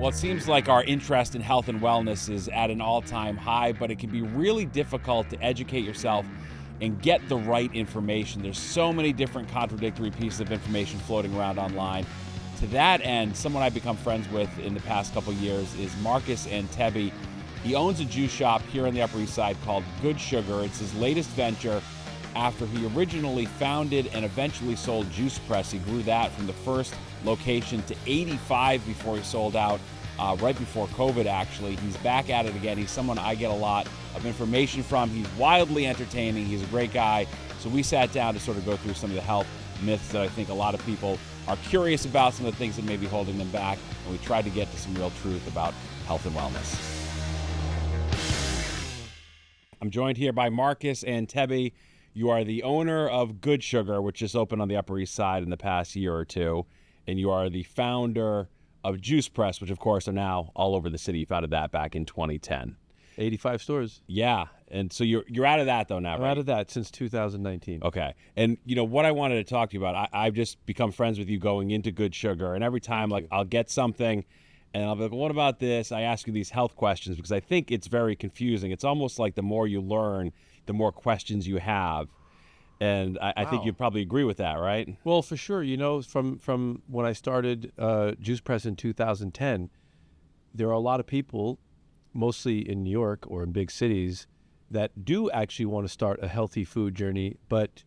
Well, it seems like our interest in health and wellness is at an all-time high, but it can be really difficult to educate yourself and get the right information. There's so many different contradictory pieces of information floating around online. To that end, someone I've become friends with in the past couple years is Marcus Antebi. He owns a juice shop here on the Upper East Side called Good Sugar. It's his latest venture after he originally founded and eventually sold Juice Press. He grew that from the first location to 85 before he sold out, right before COVID, actually. He's back at it again. He's someone I get a lot of information from. He's wildly entertaining. He's a great guy. So we sat down to sort of go through some of the health myths that I think a lot of people are curious about, some of the things that may be holding them back, and we tried to get to some real truth about health and wellness. I'm joined here by Marcus Antebi. You are the owner of Good Sugar, which just opened on the Upper East Side in the past year or two, and you are the founder of Juice Press, which of course are now all over the city. You founded that back in 2010. 85 stores. Yeah, and so you're out of that though now, I'm right? out of that since 2019. Okay, and you know what I wanted to talk to you about, I've just become friends with you going into Good Sugar, and every time like I'll get something and I'll be like, what about this? I ask you these health questions because I think it's very confusing. It's almost like the more you learn, the more questions you have. And I think you'd probably agree with that, right? Well, for sure. You know, from when I started Juice Press in 2010, there are a lot of people, mostly in New York or in big cities, that do actually want to start a healthy food journey. But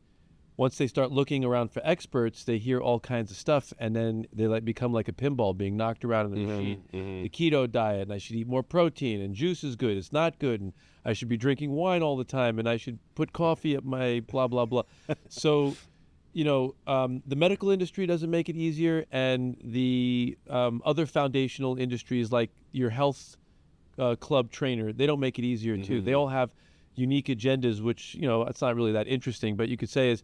once they start looking around for experts, they hear all kinds of stuff, and then they become like a pinball being knocked around in the machine. The keto diet, and I should eat more protein, and juice is good, it's not good, and I should be drinking wine all the time, and I should put coffee at my blah, blah, blah. So, you know, the medical industry doesn't make it easier, and the other foundational industries like your health club trainer, they don't make it easier too. They all have unique agendas, which, you know, it's not really that interesting, but you could say is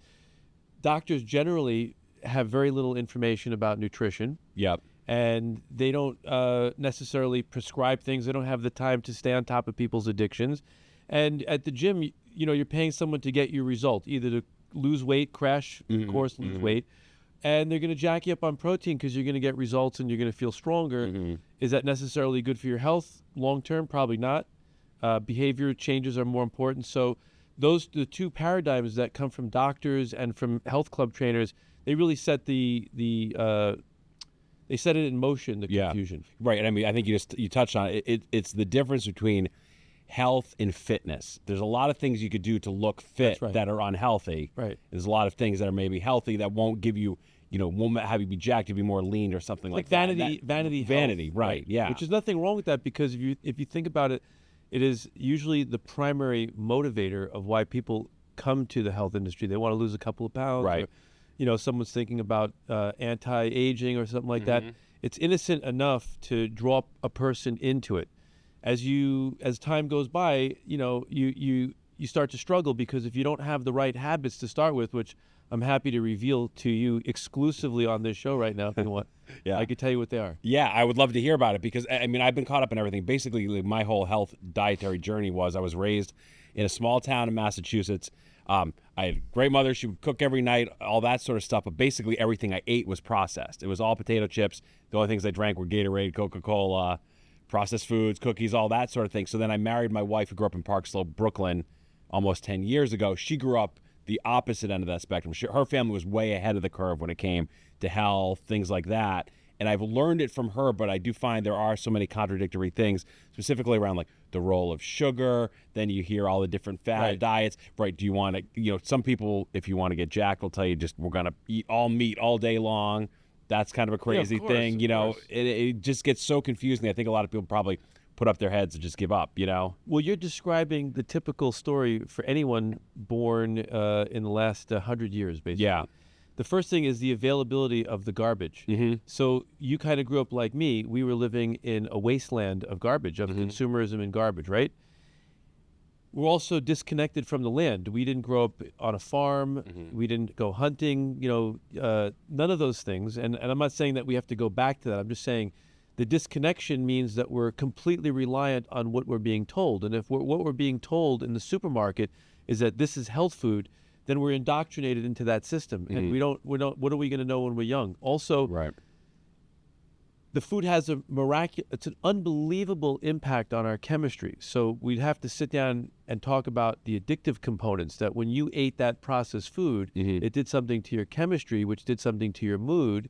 doctors generally have very little information about nutrition. Yep. And they don't necessarily prescribe things. They don't have the time to stay on top of people's addictions. And at the gym, you know, you're paying someone to get you a result, either to lose weight, crash course, lose weight, and they're going to jack you up on protein because you're going to get results and you're going to feel stronger. Is that necessarily good for your health long term? Probably not. Behavior changes are more important. So the two paradigms that come from doctors and from health club trainers, they really set they set it in motion, the confusion. Right, and I mean, I think you touched on it. It's the difference between health and fitness. There's a lot of things you could do to look fit that are unhealthy. Right. There's a lot of things that are maybe healthy that won't give you, won't have you be jacked, you'll be more lean or something like that. Vanity, health, right? Yeah. Which is nothing wrong with that, because if you think about it, it is usually the primary motivator of why people come to the health industry. They want to lose a couple of pounds. Right. Or, someone's thinking about anti-aging or something like that. It's innocent enough to draw a person into it. As time goes by, you start to struggle, because if you don't have the right habits to start with, which I'm happy to reveal to you exclusively on this show right now, if you want. I could tell you what they are. Yeah, I would love to hear about it, because I mean, I've been caught up in everything. Basically, my whole health dietary journey was, I was raised in a small town in Massachusetts. I had a great mother. She would cook every night, all that sort of stuff. But basically everything I ate was processed. It was all potato chips. The only things I drank were Gatorade, Coca-Cola, processed foods, cookies, all that sort of thing. So then I married my wife, who grew up in Park Slope, Brooklyn, almost 10 years ago. She grew up the opposite end of that spectrum. Her family was way ahead of the curve when it came to health, things like that. And I've learned it from her, but I do find there are so many contradictory things, specifically around like the role of sugar. Then you hear all the different fad diets, right? Do you want to, some people, if you want to get jacked, will tell you we're going to eat all meat all day long. That's kind of a crazy thing. It just gets so confusing. I think a lot of people probably put up their heads and just give up, Well, you're describing the typical story for anyone born in the last 100 years, basically. Yeah. The first thing is the availability of the garbage. So you kind of grew up like me. We were living in a wasteland of garbage, of consumerism and garbage, right? We're also disconnected from the land. We didn't grow up on a farm. We didn't go hunting, none of those things. And I'm not saying that we have to go back to that. I'm just saying the disconnection means that we're completely reliant on what we're being told. And if what we're being told in the supermarket is that this is health food, then we're indoctrinated into that system. And we don't, what are we going to know when we're young? Also, the food has it's an unbelievable impact on our chemistry. So we'd have to sit down and talk about the addictive components, that when you ate that processed food, it did something to your chemistry, which did something to your mood.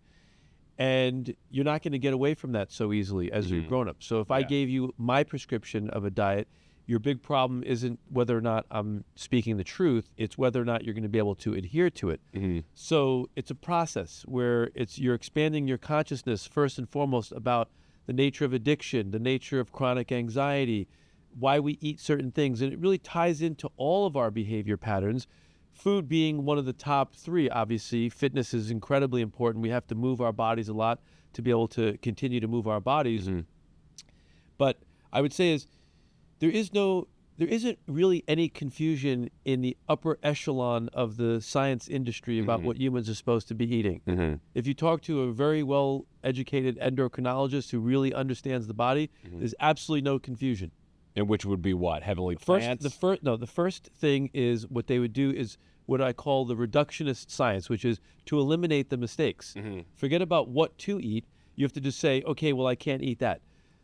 And you're not going to get away from that so easily as you're grown up. So if I gave you my prescription of a diet, your big problem isn't whether or not I'm speaking the truth, it's whether or not you're going to be able to adhere to it. So it's a process where you're expanding your consciousness first and foremost about the nature of addiction, the nature of chronic anxiety, why we eat certain things. And it really ties into all of our behavior patterns. Food being one of the top three, obviously. Fitness is incredibly important. We have to move our bodies a lot to be able to continue to move our bodies. But I would say there isn't really any confusion in the upper echelon of the science industry about what humans are supposed to be eating. If you talk to a very well-educated endocrinologist who really understands the body, there's absolutely no confusion. And which would be what? Heavily plants? The first thing is what they would do is what I call the reductionist science, which is to eliminate the mistakes. Forget about what to eat. You have to just say, okay, well, I can't eat that.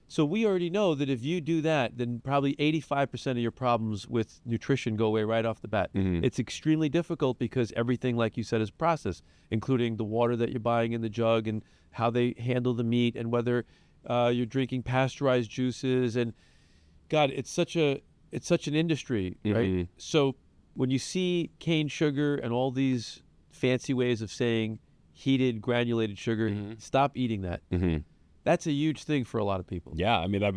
So we already know that if you do that, then probably 85% of your problems with nutrition go away right off the bat. It's extremely difficult because everything, like you said, is processed, including the water that you're buying in the jug and how they handle the meat and whether you're drinking pasteurized juices. And God, it's such an industry, right? So when you see cane sugar and all these fancy ways of saying heated granulated sugar, stop eating that. That's a huge thing for a lot of people. Yeah, I mean I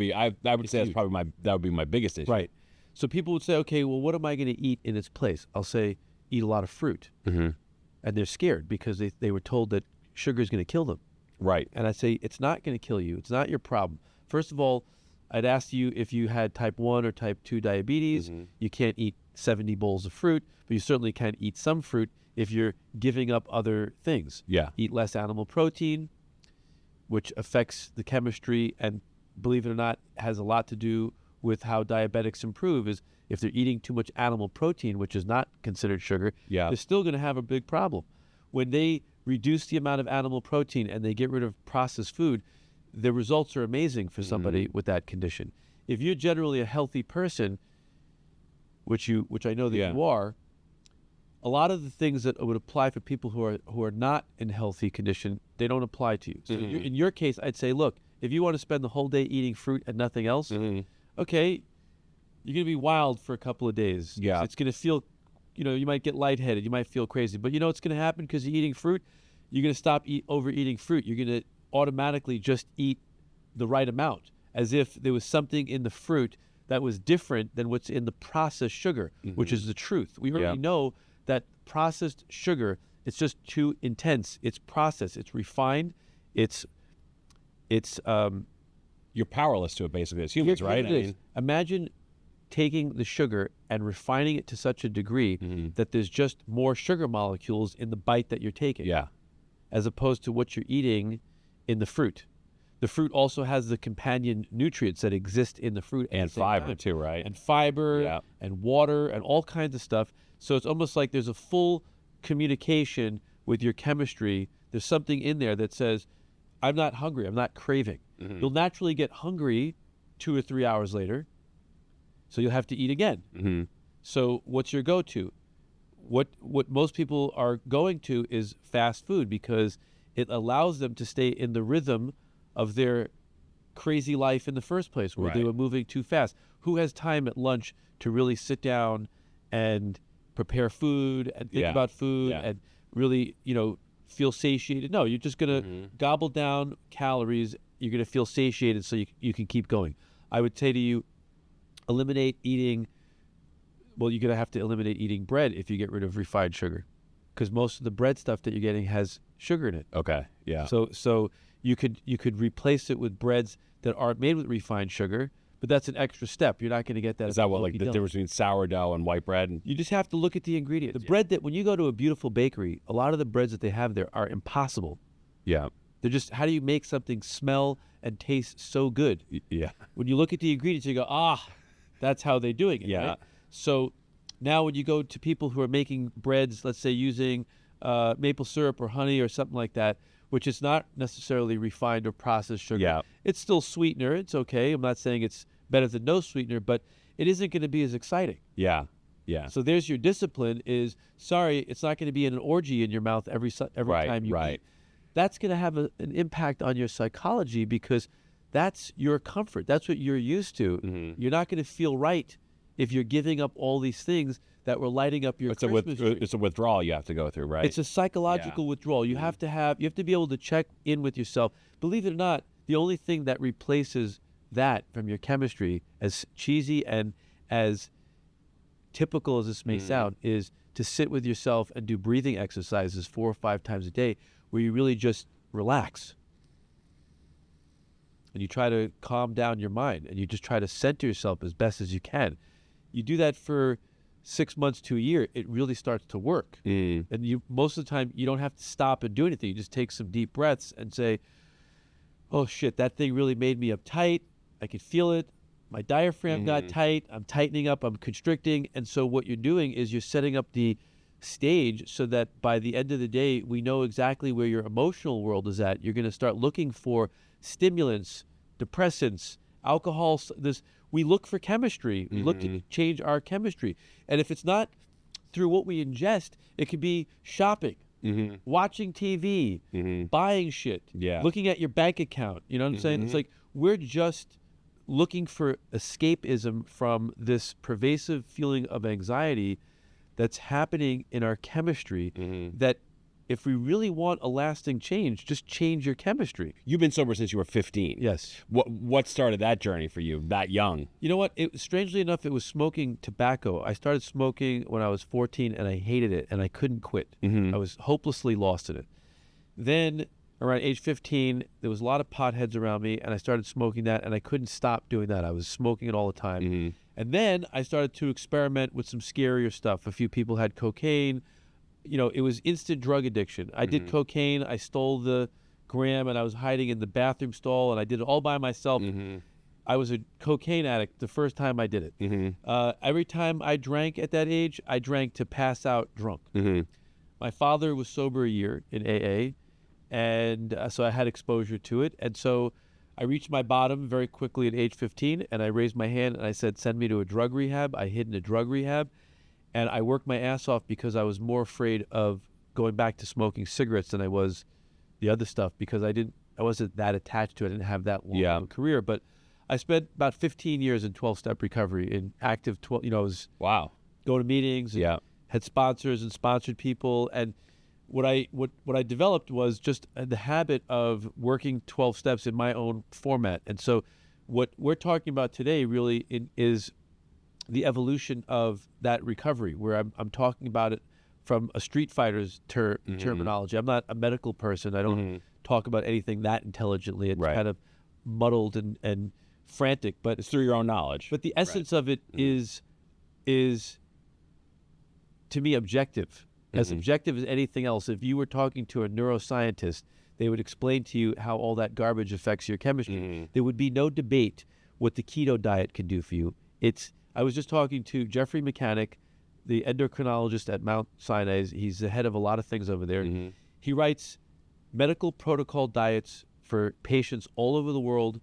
would say that's probably that would be my biggest issue. Right. So people would say, okay, well, what am I going to eat in its place? I'll say eat a lot of fruit, and they're scared because they were told that sugar is going to kill them. Right. And I say it's not going to kill you. It's not your problem. First of all, I'd ask you if you had type 1 or type 2 diabetes. You can't eat 70 bowls of fruit, but you certainly can eat some fruit if you're giving up other things. Yeah. Eat less animal protein, which affects the chemistry and, believe it or not, has a lot to do with how diabetics improve. Is if they're eating too much animal protein, which is not considered sugar, they're still going to have a big problem. When they reduce the amount of animal protein and they get rid of processed food, the results are amazing for somebody with that condition. If you're generally a healthy person, which I know that you are, a lot of the things that would apply for people who are not in healthy condition, they don't apply to you. So in your case, I'd say, look, if you want to spend the whole day eating fruit and nothing else, okay, you're going to be wild for a couple of days. Yeah. It's going to feel, you might get lightheaded, you might feel crazy, but you know what's going to happen because you're eating fruit? You're going to stop overeating fruit. You're going to automatically just eat the right amount, as if there was something in the fruit that was different than what's in the processed sugar, which is the truth. We already know that processed sugar, it's just too intense. It's processed. It's refined. It's you're powerless to it basically as humans, right? Imagine taking the sugar and refining it to such a degree that there's just more sugar molecules in the bite that you're taking. Yeah. As opposed to what you're eating in the fruit. The fruit also has the companion nutrients that exist in the fruit. And fiber too, right? And fiber and water and all kinds of stuff. So it's almost like there's a full communication with your chemistry. There's something in there that says, I'm not hungry, I'm not craving. You'll naturally get hungry 2 or 3 hours later, so you'll have to eat again. So what's your go-to? What most people are going to is fast food because it allows them to stay in the rhythm of their crazy life in the first place where they were moving too fast. Who has time at lunch to really sit down and prepare food and think about food and really, feel satiated? No, you're just going to gobble down calories. You're going to feel satiated so you can keep going. I would say to you, eliminate eating. Well, you're going to have to eliminate eating bread if you get rid of refined sugar because most of the bread stuff that you're getting has sugar in it. Okay, yeah. So you could replace it with breads that aren't made with refined sugar, but that's an extra step. You're not going to get that. Is that what, like the difference between sourdough and white bread? You just have to look at the ingredients. The bread that when you go to a beautiful bakery, a lot of the breads that they have there are impossible. Yeah. They're just, how do you make something smell and taste so good? Yeah. When you look at the ingredients, you go, that's how they're doing it. Yeah. Right? So now when you go to people who are making breads, let's say using maple syrup or honey or something like that, which is not necessarily refined or processed sugar. Yeah. It's still sweetener. It's okay. I'm not saying it's better than no sweetener, but it isn't going to be as exciting. Yeah. Yeah. So there's your discipline is, sorry, it's not going to be an orgy in your mouth every time you eat. That's going to have an impact on your psychology because that's your comfort. That's what you're used to. You're not going to feel right if you're giving up all these things that were lighting up your Christmas tree. It's a withdrawal you have to go through, right? It's a psychological withdrawal. You have to be able to check in with yourself. Believe it or not, the only thing that replaces that from your chemistry, as cheesy and as typical as this may sound, is to sit with yourself and do breathing exercises 4 or 5 times a day where you really just relax. And you try to calm down your mind and you just try to center yourself as best as you can. You do that for 6 months to a year, it really starts to work. And you most of the time, you don't have to stop and do anything. You just take some deep breaths and say, oh shit, that thing really made me uptight. I could feel it. My diaphragm got tight. I'm tightening up. I'm constricting. And so what you're doing is you're setting up the stage so that by the end of the day, we know exactly where your emotional world is at. You're going to start looking for stimulants, depressants, alcohol. We look for chemistry. We look to change our chemistry. And if it's not through what we ingest, it could be shopping, watching TV, buying shit, looking at your bank account. You know what I'm saying? It's like we're just looking for escapism from this pervasive feeling of anxiety that's happening in our chemistry that if we really want a lasting change, just change your chemistry. You've been sober since you were 15. Yes. What started that journey for you that young? You know what? Strangely enough, it was smoking tobacco. I started smoking when I was 14 and I hated it and I couldn't quit. I was hopelessly lost in it. Then around age 15, there was a lot of potheads around me and I started smoking that and I couldn't stop doing that. I was smoking it all the time. And then I started to experiment with some scarier stuff. A few people had cocaine. You know, it was instant drug addiction. I did cocaine. I stole the gram and I was hiding in the bathroom stall and I did it all by myself. I was a cocaine addict the first time I did it. Every time I drank at that age, I drank to pass out drunk. My father was sober a year in AA, and so I had exposure to it. And so I reached my bottom very quickly at age 15, and I raised my hand and I said, send me to a drug rehab. I hid in a drug rehab. And I worked my ass off because I was more afraid of going back to smoking cigarettes than I was the other stuff because I wasn't that attached to it. I didn't have that long of a career. But I spent about 15 years in 12-step recovery in active 12. You know, I was going to meetings, and had sponsors and sponsored people. And what I developed was just the habit of working 12 steps in my own format. And so what we're talking about today really is the evolution of that recovery, where I'm talking about it from a street fighter's terminology. I'm not a medical person. I don't talk about anything that intelligently. It's kind of muddled and frantic, but it's through your own knowledge. But the essence of it is to me objective, as objective as anything else. If you were talking to a neuroscientist, they would explain to you how all that garbage affects your chemistry. There would be no debate what the keto diet can do for you. I was just talking to Jeffrey Mechanic, the endocrinologist at Mount Sinai. He's the head of a lot of things over there. He writes medical protocol diets for patients all over the world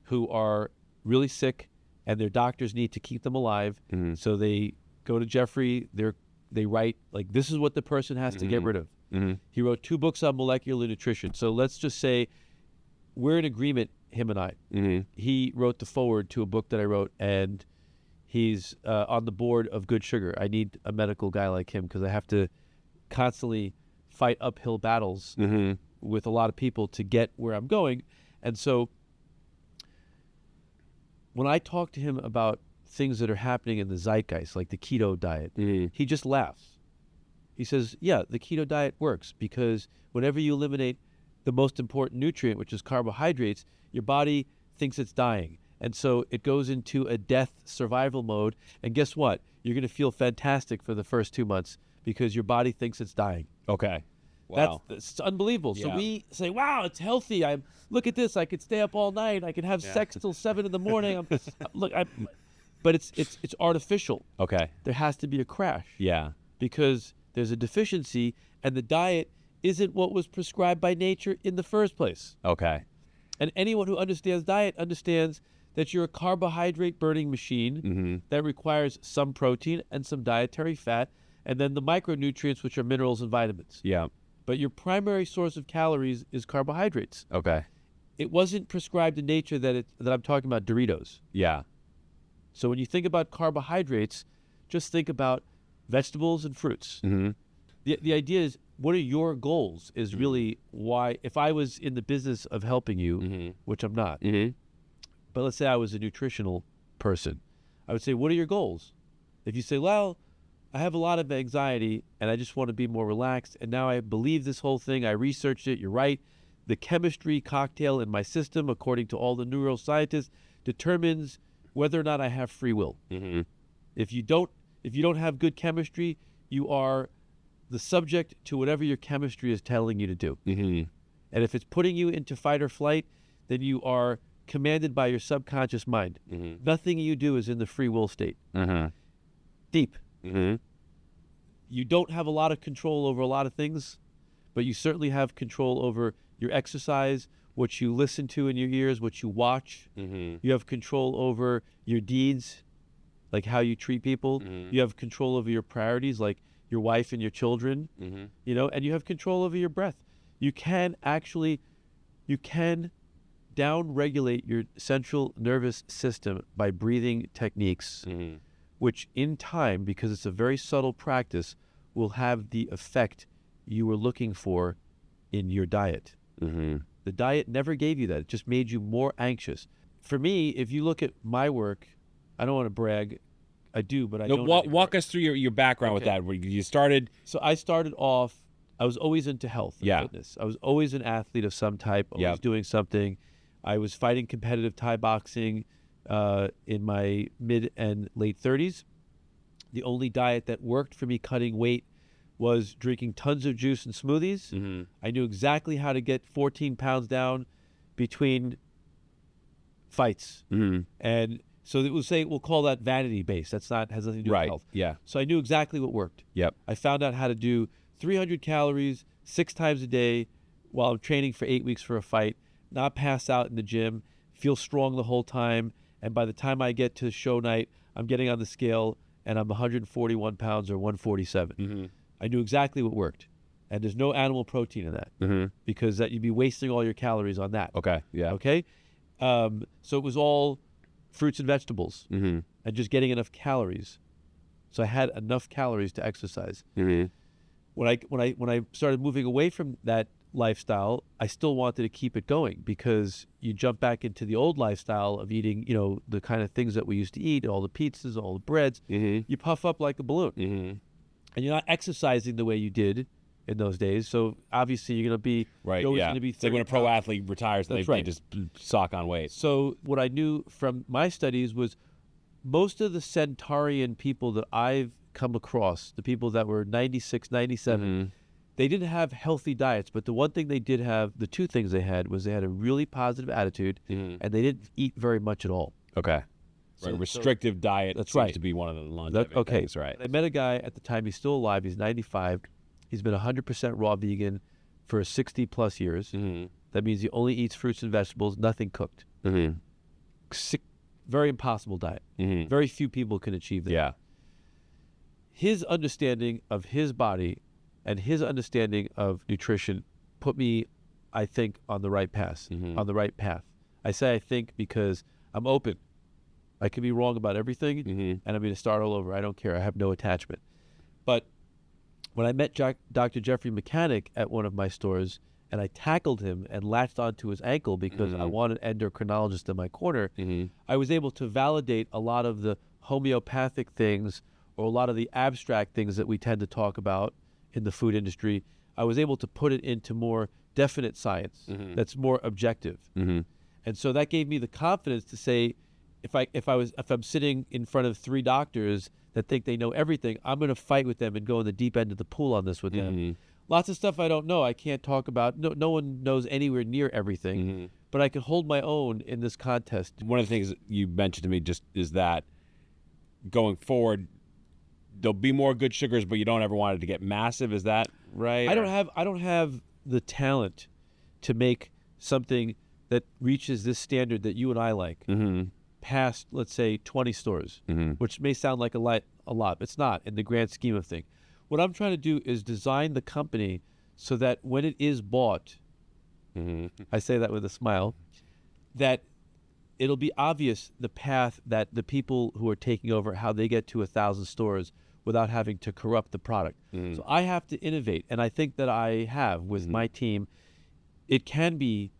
who are really sick and their doctors need to keep them alive. So they go to Jeffrey, they write, like, this is what the person has to get rid of. He wrote 2 books on molecular nutrition. So let's just say we're in agreement, him and I. He wrote the foreword to a book that I wrote, and he's on the board of Good Sugar. I need a medical guy like him because I have to constantly fight uphill battles with a lot of people to get where I'm going. And so when I talk to him about things that are happening in the zeitgeist, like the keto diet, he just laughs. He says, yeah, the keto diet works because whenever you eliminate the most important nutrient, which is carbohydrates, your body thinks it's dying. And so it goes into a death survival mode. And guess what? You're going to feel fantastic for the first 2 months because your body thinks it's dying. Okay. Wow. That's unbelievable. So we say, wow, it's healthy. Look at this. I could stay up all night. I could have sex till 7 in the morning. But it's artificial. Okay. There has to be a crash. Yeah. Because there's a deficiency, and the diet isn't what was prescribed by nature in the first place. Okay. And anyone who understands diet understands that you're a carbohydrate-burning machine that requires some protein and some dietary fat, and then the micronutrients, which are minerals and vitamins. Yeah. But your primary source of calories is carbohydrates. Okay. It wasn't prescribed in nature that I'm talking about Doritos. Yeah. So when you think about carbohydrates, just think about vegetables and fruits. The idea is, what are your goals is really why, if I was in the business of helping you, which I'm not, but let's say I was a nutritional person, I would say, what are your goals? If you say, well, I have a lot of anxiety and I just want to be more relaxed, and now I believe this whole thing, I researched it, you're right, the chemistry cocktail in my system, according to all the neuroscientists, determines whether or not I have free will. If you don't have good chemistry, you are the subject to whatever your chemistry is telling you to do. And if it's putting you into fight or flight, then you are commanded by your subconscious mind. Nothing you do is in the free will state. Deep. You don't have a lot of control over a lot of things, but you certainly have control over your exercise, what you listen to in your ears, what you watch. You have control over your deeds, like how you treat people. You have control over your priorities, like your wife and your children, you know, and you have control over your breath. You can down-regulate your central nervous system by breathing techniques, which in time, because it's a very subtle practice, will have the effect you were looking for in your diet. The diet never gave you that. It just made you more anxious. For me, if you look at my work, I don't want to brag. I do, but I don't. Walk us through your background with that. Where you started. So I started off, I was always into health and fitness. I was always an athlete of some type, always doing something. I was fighting competitive Thai boxing in my mid and late 30s. The only diet that worked for me cutting weight was drinking tons of juice and smoothies. I knew exactly how to get 14 pounds down between fights. And so we'll call that vanity based. Has nothing to do with health. Yeah. So I knew exactly what worked. Yep. I found out how to do 300 calories 6 times a day while I'm training for 8 weeks for a fight, not pass out in the gym, feel strong the whole time, and by the time I get to show night, I'm getting on the scale and I'm 141 pounds or 147. I knew exactly what worked. And there's no animal protein in that because that you'd be wasting all your calories on that. Okay. Yeah. Okay. So it was all fruits and vegetables and just getting enough calories. So I had enough calories to exercise. When I started moving away from that lifestyle, I still wanted to keep it going because you jump back into the old lifestyle of eating, you know, the kind of things that we used to eat, all the pizzas, all the breads. You puff up like a balloon. And you're not exercising the way you did in those days. So obviously you're going to be right. You're always Yeah. going to be It's like when a pro athlete retires, and they just sock on weight. So what I knew from my studies was most of the centurion people that I've come across, the people that were 96, 97, they didn't have healthy diets, but the one thing they did have, the two things they had, was they had a really positive attitude, and they didn't eat very much at all. Okay. So, restrictive diet that's seems to be one of the longevity things, right? I met a guy at the time, he's still alive, he's 95. He's been 100% raw vegan for 60 plus years. That means he only eats fruits and vegetables, nothing cooked. Very impossible diet. Very few people can achieve that. Yeah. His understanding of his body and his understanding of nutrition put me, I think, on the right path. On the right path. I say I think because I'm open. I could be wrong about everything, and I'm going to start all over. I don't care. I have no attachment. But when I met Dr. Jeffrey Mechanic at one of my stores, and I tackled him and latched onto his ankle because I wanted an endocrinologist in my corner, I was able to validate a lot of the homeopathic things or a lot of the abstract things that we tend to talk about in the food industry. I was able to put it into more definite science that's more objective. And so that gave me the confidence to say, if I'm sitting in front of 3 doctors that think they know everything, I'm going to fight with them and go in the deep end of the pool on this with them. Lots of stuff I don't know. I can't talk about. No one knows anywhere near everything, but I can hold my own in this contest. One of the things you mentioned to me just is that going forward, there'll be more good sugars, but you don't ever want it to get massive. Is that right? I don't have the talent to make something that reaches this standard that you and I like past, let's say, 20 stores, which may sound like a lot. It's not in the grand scheme of things. What I'm trying to do is design the company so that when it is bought, I say that with a smile, that it'll be obvious the path that the people who are taking over, how they get to 1,000 stores without having to corrupt the product. So I have to innovate, and I think that I have with my team. It can be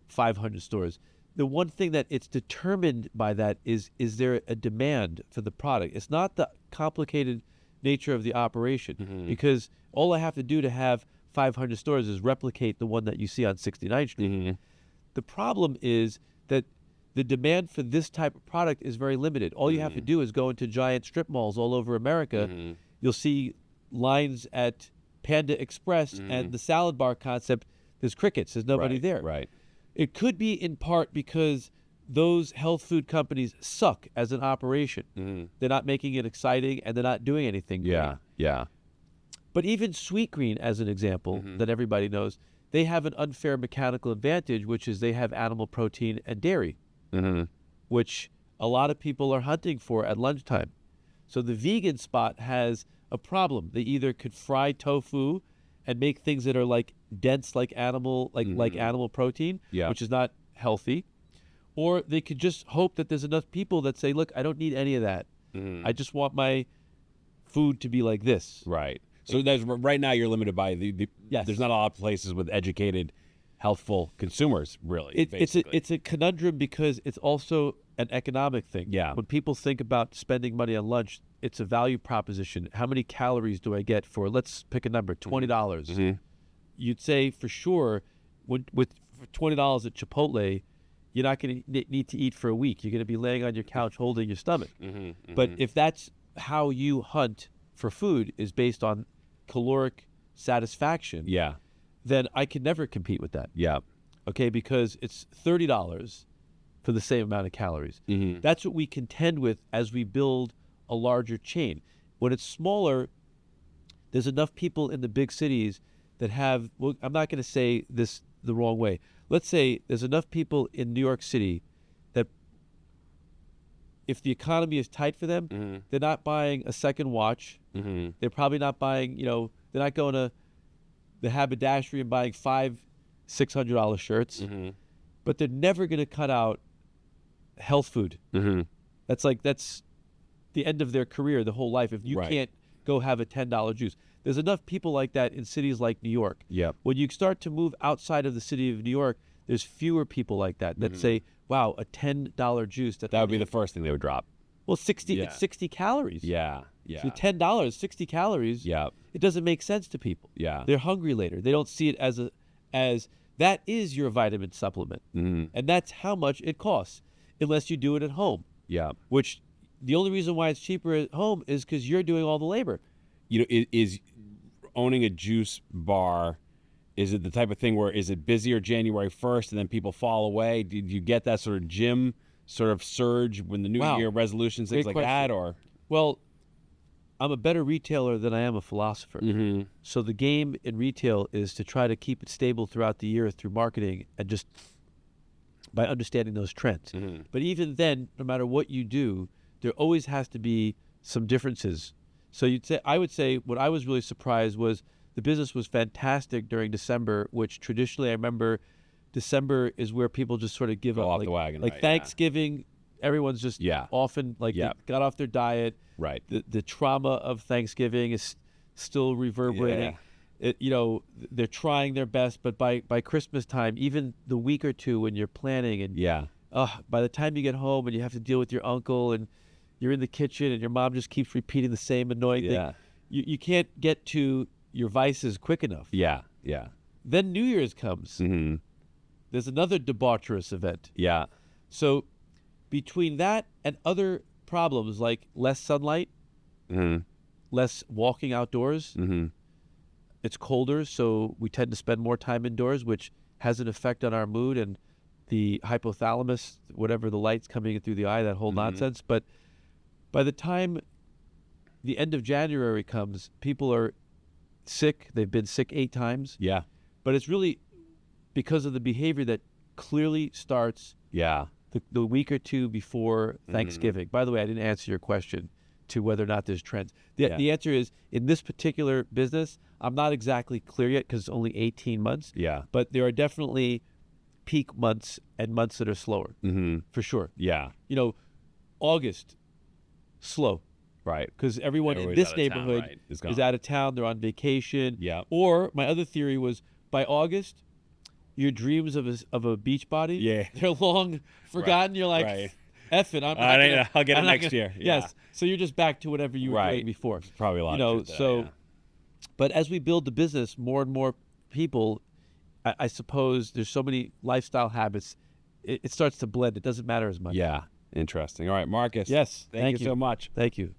500 stores. The one thing that it's determined by that is there a demand for the product? It's not the complicated nature of the operation, because all I have to do to have 500 stores is replicate the one that you see on 69th Street. The problem is that the demand for this type of product is very limited. All you have to do is go into giant strip malls all over America. You'll see lines at Panda Express and the salad bar concept. There's crickets. There's nobody there. Right. It could be in part because those health food companies suck as an operation. They're not making it exciting, and they're not doing anything great. Yeah. But even Sweetgreen, as an example, that everybody knows, they have an unfair mechanical advantage, which is they have animal protein and dairy, which a lot of people are hunting for at lunchtime. So the vegan spot has a problem. They either could fry tofu and make things that are like dense, like animal, like animal protein, which is not healthy, or they could just hope that there's enough people that say, "Look, I don't need any of that. I just want my food to be like this." Right. So right now you're limited by Yes. There's not a lot of places with educated, healthful consumers, really. It's a conundrum because it's also an economic thing. Yeah. When people think about spending money on lunch, it's a value proposition. How many calories do I get for, let's pick a number, $20? You'd say for sure, with for $20 at Chipotle, you're not going to need to eat for a week. You're going to be laying on your couch holding your stomach. But if that's how you hunt for food, is based on caloric satisfaction, then I can never compete with that. Okay, because it's $30 for the same amount of calories. That's what we contend with as we build a larger chain. When it's smaller, there's enough people in the big cities that have, well, I'm not going to say this the wrong way. Let's say there's enough people in New York City that if the economy is tight for them, they're not buying a second watch. They're probably not buying, they're not going to the haberdashery and buying $500-$600 shirts, but they're never going to cut out health food. That's the end of their career, the whole life. If you can't go have a $10 juice. There's enough people like that in cities like New York. When you start to move outside of the city of New York, there's fewer people like that say, wow, a $10 juice. That would be the first thing they would drop. Well, it's 60 calories. Yeah. So $10, 60 calories. It doesn't make sense to people. They're hungry later. They don't see it as that is your vitamin supplement. And that's how much it costs, unless you do it at home. Which the only reason why it's cheaper at home is because you're doing all the labor. Is owning a juice bar, is it the type of thing where is it busier January 1st and then people fall away? Did you get that sort of gym sort of surge when the New Year resolutions, things like that? Or well, I'm a better retailer than I am a philosopher. So the game in retail is to try to keep it stable throughout the year through marketing and just by understanding those trends. But even then, no matter what you do, there always has to be some differences. So I would say what I was really surprised was the business was fantastic during December, which traditionally I remember December is where people just sort of give up. Off the wagon. Like Thanksgiving, everyone's just often they got off their diet. The trauma of Thanksgiving is still reverberating. They're trying their best, but by Christmas time, even the week or two when you're planning and by the time you get home and you have to deal with your uncle and you're in the kitchen and your mom just keeps repeating the same annoying thing, you can't get to your vices quick enough. Then New Year's comes. There's another debaucherous event. So between that and other problems like less sunlight, less walking outdoors, it's colder, so we tend to spend more time indoors, which has an effect on our mood and the hypothalamus, whatever the light's coming in through the eye, that whole nonsense. But by the time the end of January comes, people are sick. They've been sick 8 times. Yeah. But it's really because of the behavior that clearly starts Yeah. the week or two before Thanksgiving. By the way, I didn't answer your question to whether or not there's trends. The answer is, in this particular business, I'm not exactly clear yet because it's only 18 months. Yeah. But there are definitely peak months and months that are slower, for sure. Yeah. You know, August, slow. Right. Because everyone in Everybody's this out of town, neighborhood right, is out of town. They're on vacation. Yeah. Or my other theory was, by August, your dreams of a beach body, they're long forgotten. You're like, F it. I'll get it next year. Yeah. Yes. So you're just back to whatever you were doing before. Probably a lot of truth to that, But as we build the business, more and more people, I suppose there's so many lifestyle habits, it starts to blend. It doesn't matter as much. Yeah. Interesting. All right, Marcus. Yes. Thank you so much. Thank you.